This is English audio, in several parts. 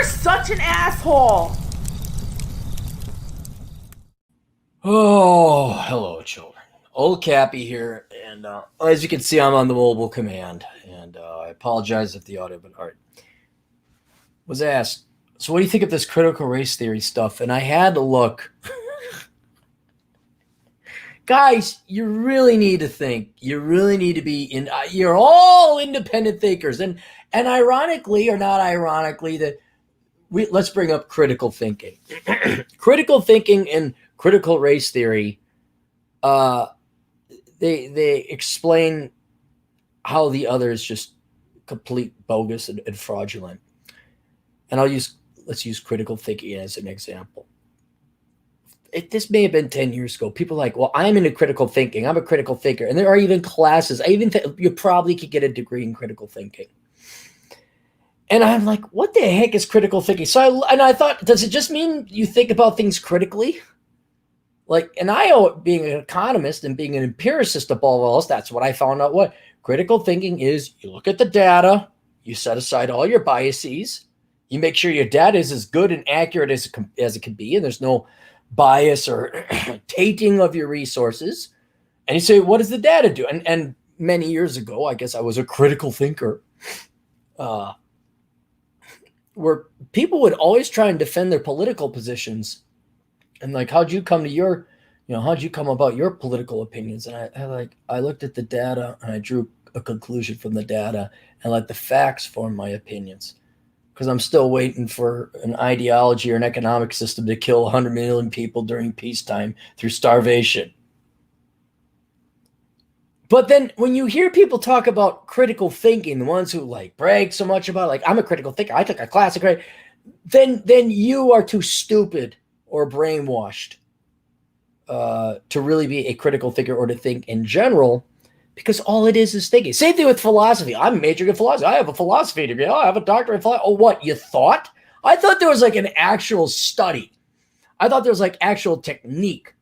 You're such an asshole. Oh, hello, children. Old Cappy here, and as you can see, I'm on the mobile command, and I apologize if the audio, but all right. Was asked, so what do you think of this critical race theory stuff? And I had to look. Guys, you really need to think. You really need to be in. You're all independent thinkers, and ironically or not ironically, that let's bring up critical thinking. Critical thinking and critical race theory. Uh, they explain how the other is just complete bogus and fraudulent. And let's use critical thinking as an example. This may have been 10 years ago. People are like, well, I'm into critical thinking. I'm a critical thinker. And there are even classes. I even think you probably could get a degree in critical thinking. And I'm like, what the heck is critical thinking? So I thought, does it just mean you think about things critically? Like, and being an economist and being an empiricist above all else, that's what I found out. What critical thinking is: you look at the data, you set aside all your biases, you make sure your data is as good and accurate as it can be, and there's no bias or tainting of your resources. And you say, what does the data do? And many years ago, I guess I was a critical thinker, where people would always try and defend their political positions. And like, how'd you come about your political opinions? And I looked at the data and I drew a conclusion from the data and let the facts form my opinions. Because I'm still waiting for an ideology or an economic system to kill 100 million people during peacetime through starvation. But then when you hear people talk about critical thinking, the ones who like brag so much about, like, I'm a critical thinker, I took a class, right? Then you are too stupid or brainwashed to really be a critical thinker or to think in general, because all it is thinking. Same thing with philosophy. I'm majoring in philosophy. I have a philosophy degree. I have a doctorate in philosophy. Oh, what? You thought? I thought there was like an actual study. I thought there was like actual technique.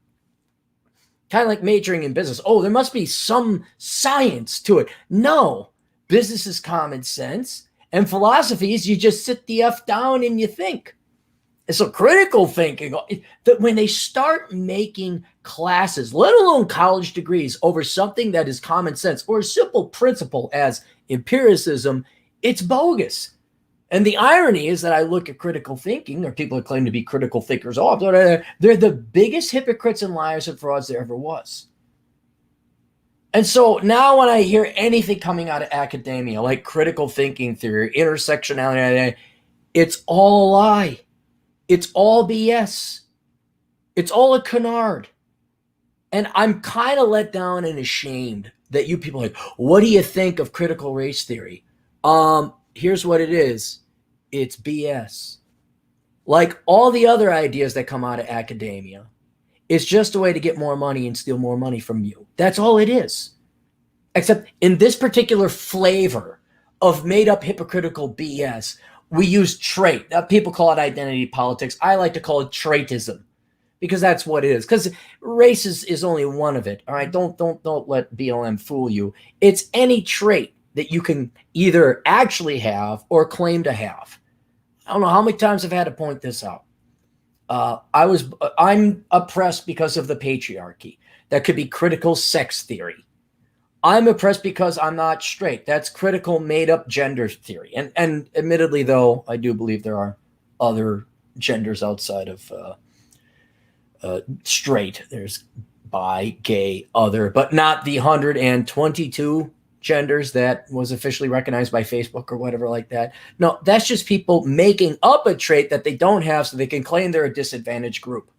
Kind of like majoring in business. Oh, there must be some science to it. No. Business is common sense. And philosophy is you just sit the F down and you think. And so critical thinking, that when they start making classes, let alone college degrees, over something that is common sense or a simple principle as empiricism, it's bogus. And the irony is that I look at critical thinking, or people who claim to be critical thinkers, they're the biggest hypocrites and liars and frauds there ever was. And so now when I hear anything coming out of academia, like critical thinking theory, intersectionality, it's all a lie. It's all BS. It's all a canard. And I'm kind of let down and ashamed that you people are like, what do you think of critical race theory? Here's what it is. It's BS. Like all the other ideas that come out of academia, it's just a way to get more money and steal more money from you. That's all it is. Except in this particular flavor of made-up hypocritical BS, we use trait. People call it identity politics. I like to call it traitism, because that's what it is. Because race is only one of it. All right, don't let BLM fool you. It's any trait that you can either actually have or claim to have. I don't know how many times I've had to point this out. I'm oppressed because of the patriarchy. That could be critical sex theory. I'm oppressed because I'm not straight. That's critical made-up gender theory. And admittedly, though, I do believe there are other genders outside of straight. There's bi, gay, other, but not the 122 genders that was officially recognized by Facebook or whatever like that. No, that's just people making up a trait that they don't have so they can claim they're a disadvantaged group.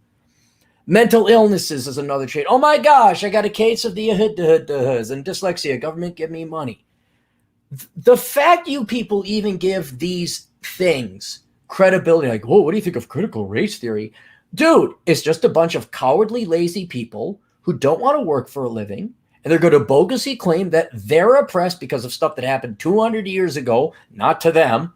Mental illnesses is another trait. Oh my gosh, I got a case of the and dyslexia. Government, give me money. The fact you people even give these things credibility, like, oh, what do you think of critical race theory? Dude, it's just a bunch of cowardly, lazy people who don't want to work for a living, and they're going to bogusly claim that they're oppressed because of stuff that happened 200 years ago, not to them.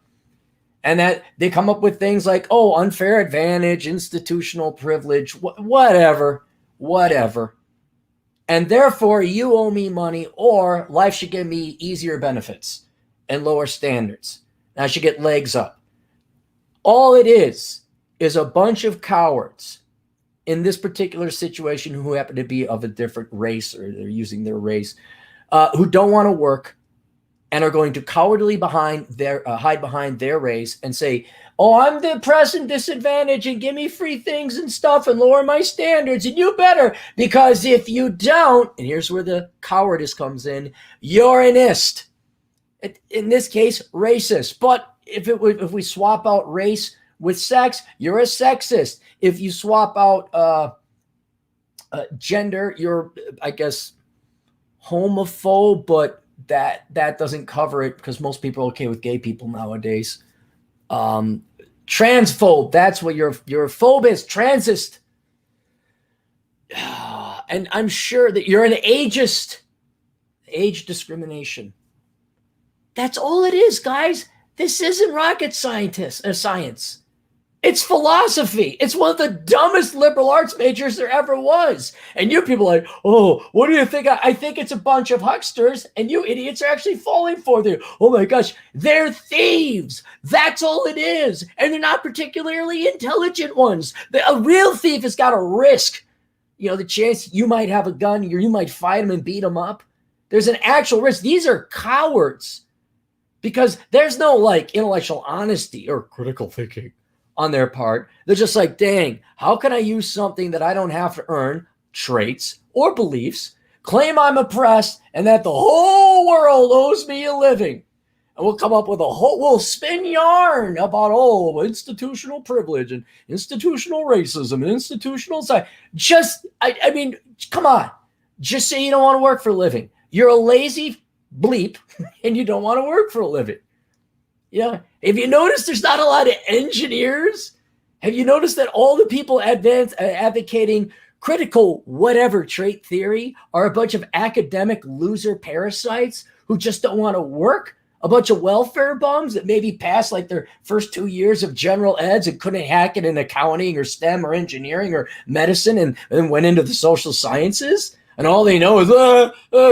And that they come up with things like, oh, unfair advantage, institutional privilege, whatever. And therefore, you owe me money, or life should give me easier benefits and lower standards. And I should get legs up. All it is a bunch of cowards in this particular situation who happen to be of a different race, or they're using their race, who don't want to work and are going to cowardly hide behind their race and say, oh, I'm the present disadvantage and give me free things and stuff and lower my standards, and you better, because if you don't, and here's where the cowardice comes in, you're an ist. In this case, racist. But if we swap out race with sex, you're a sexist. If you swap out gender, you're, I guess, homophobe, but that doesn't cover it because most people are okay with gay people nowadays. Transphobe, that's what your phobe is, transist. And I'm sure that you're an ageist. Age discrimination. That's all it is, guys. This isn't rocket science. It's philosophy. It's one of the dumbest liberal arts majors there ever was. And you people are like, oh, what do you think? I think it's a bunch of hucksters, and you idiots are actually falling for them. Oh my gosh, they're thieves. That's all it is. And they're not particularly intelligent ones. A real thief has got a risk. You know, the chance you might have a gun, or you might fight them and beat them up. There's an actual risk. These are cowards because there's no like intellectual honesty or critical thinking on their part. They're just like, dang, how can I use something that I don't have to earn, traits or beliefs, claim I'm oppressed, and that the whole world owes me a living? And we'll come up with we'll spin yarn about, institutional privilege and institutional racism and institutional side. I mean, come on. Just say you don't want to work for a living. You're a lazy bleep and you don't want to work for a living. Yeah. Have you noticed there's not a lot of engineers? Have you noticed that all the people advocating critical whatever trait theory are a bunch of academic loser parasites who just don't want to work? A bunch of welfare bums that maybe passed like their first 2 years of general eds and couldn't hack it in accounting or STEM or engineering or medicine and went into the social sciences? And all they know is,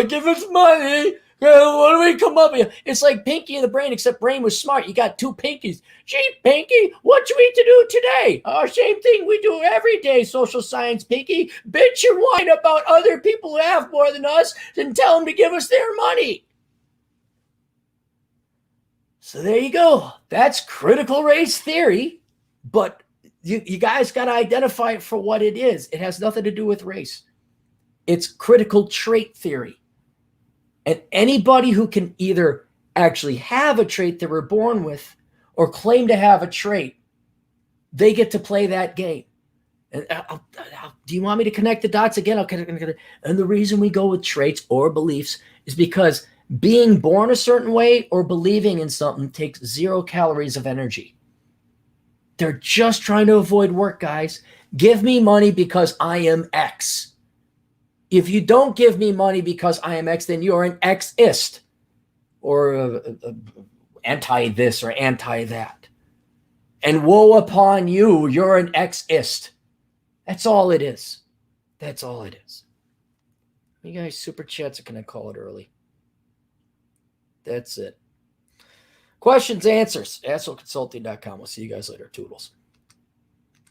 give us money. What do we come up with? It's like Pinky and the Brain, except Brain was smart. You got two Pinkies. Gee, Pinky, what you need to do today? Same thing we do every day, social science Pinky. Bitch and whine about other people who have more than us and tell them to give us their money. So there you go. That's critical race theory. But you guys got to identify it for what it is. It has nothing to do with race. It's critical trait theory. And anybody who can either actually have a trait they were born with or claim to have a trait, they get to play that game. And do you want me to connect the dots again? And the reason we go with traits or beliefs is because being born a certain way or believing in something takes 0 calories of energy. They're just trying to avoid work, guys. Give me money because I am X. If you don't give me money because I am X, then you're an X-ist or anti this or anti that. And woe upon you, you're an X-ist. That's all it is. That's all it is. You guys, super chats, or can I call it early? That's it. Questions, answers, assholeconsulting.com. We'll see you guys later. Toodles.